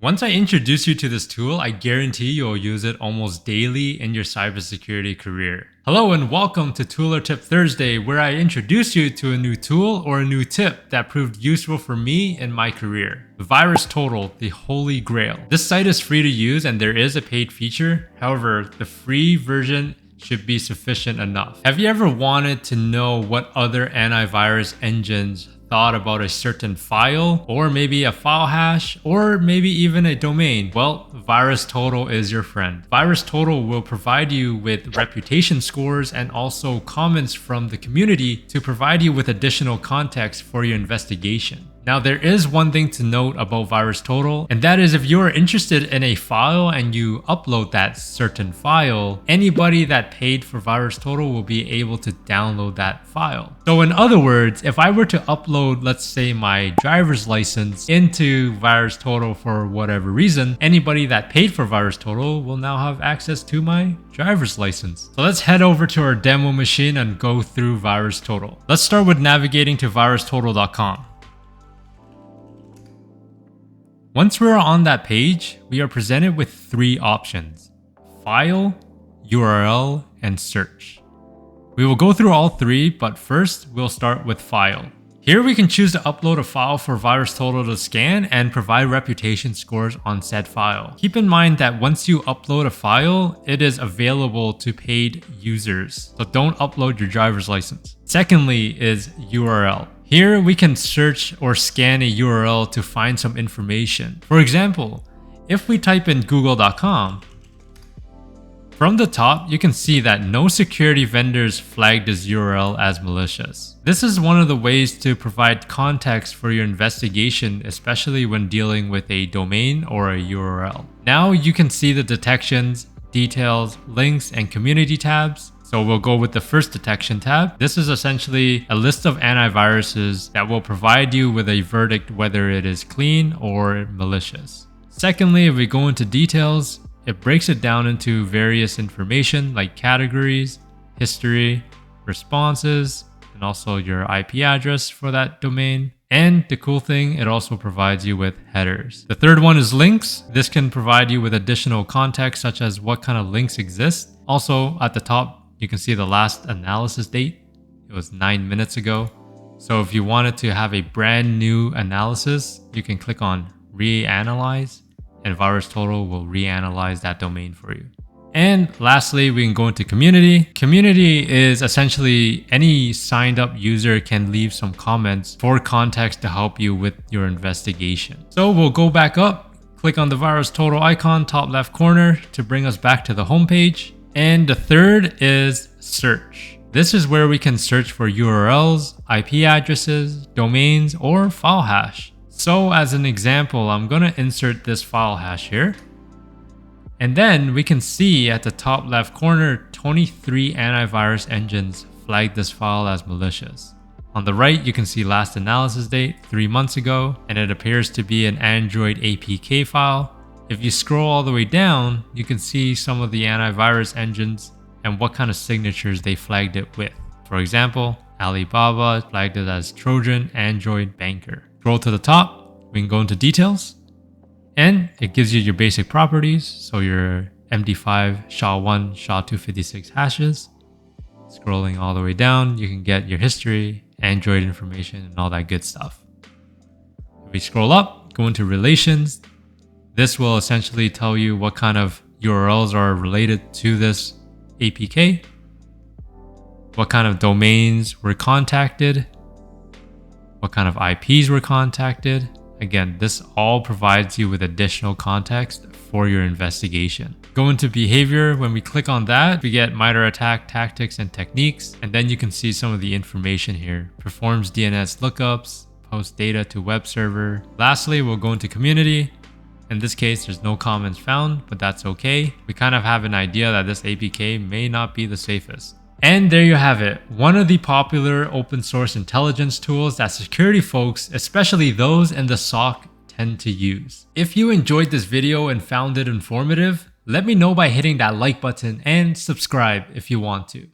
Once I introduce you to this tool, I guarantee you'll use it almost daily in your cybersecurity career. Hello and welcome to Tool or Tip Thursday, where I introduce you to a new tool or a new tip that proved useful for me in my career. VirusTotal, the holy grail. This site is free to use and there is a paid feature. However, the free version should be sufficient enough. Have you ever wanted to know what other antivirus engines thought about a certain file, or maybe a file hash, or maybe even a domain? Well, VirusTotal is your friend. VirusTotal will provide you with reputation scores and also comments from the community to provide you with additional context for your investigation. Now, there is one thing to note about VirusTotal, and that is if you are interested in a file and you upload that certain file, anybody that paid for VirusTotal will be able to download that file. So in other words, if I were to upload, let's say, my driver's license into VirusTotal for whatever reason, anybody that paid for VirusTotal will now have access to my driver's license. So let's head over to our demo machine and go through VirusTotal. Let's start with navigating to virustotal.com. Once we're on that page, we are presented with three options: File, URL, and Search. We will go through all three, but first we'll start with File. Here we can choose to upload a file for VirusTotal to scan and provide reputation scores on said file. Keep in mind that once you upload a file, it is available to paid users, so don't upload your driver's license. Secondly is URL. Here we can search or scan a URL to find some information. For example, if we type in google.com, from the top you can see that no security vendors flagged this URL as malicious. This is one of the ways to provide context for your investigation, especially when dealing with a domain or a URL. Now you can see the detections, details, links, and community tabs. So we'll go with the first detection tab. This is essentially a list of antiviruses that will provide you with a verdict whether it is clean or malicious. Secondly, if we go into details, it breaks it down into various information like categories, history, responses, and also your IP address for that domain. And the cool thing, it also provides you with headers. The third one is links. This can provide you with additional context such as what kind of links exist. Also at the top, you can see the last analysis date. It was 9 minutes ago. So if you wanted to have a brand new analysis, you can click on reanalyze and VirusTotal will reanalyze that domain for you. And lastly, we can go into community. Community is essentially any signed up user can leave some comments for context to help you with your investigation. So we'll go back up, click on the VirusTotal icon, top left corner to bring us back to the home page. And the third is search. This is where we can search for URLs, IP addresses, domains, or file hash. So as an example, I'm going to insert this file hash here. And then we can see at the top left corner, 23 antivirus engines flagged this file as malicious. On the right, you can see last analysis date 3 months ago, and it appears to be an Android APK file. If you scroll all the way down, you can see some of the antivirus engines and what kind of signatures they flagged it with. For example, Alibaba flagged it as Trojan Android Banker. Scroll to the top, we can go into details, and it gives you your basic properties. So your MD5, SHA-1, SHA-256 hashes. Scrolling all the way down, you can get your history, Android information, and all that good stuff. If we scroll up, go into relations. This will essentially tell you what kind of URLs are related to this APK, what kind of domains were contacted, what kind of IPs were contacted. Again, this all provides you with additional context for your investigation. Go into behavior. When we click on that, we get MITRE attack tactics and techniques, and then you can see some of the information here. Performs DNS lookups, posts data to web server. Lastly, we'll go into community. In this case, there's no comments found, but that's okay. We kind of have an idea that this APK may not be the safest. And there you have it, one of the popular open source intelligence tools that security folks, especially those in the SOC, tend to use. If you enjoyed this video and found it informative, let me know by hitting that like button and subscribe if you want to.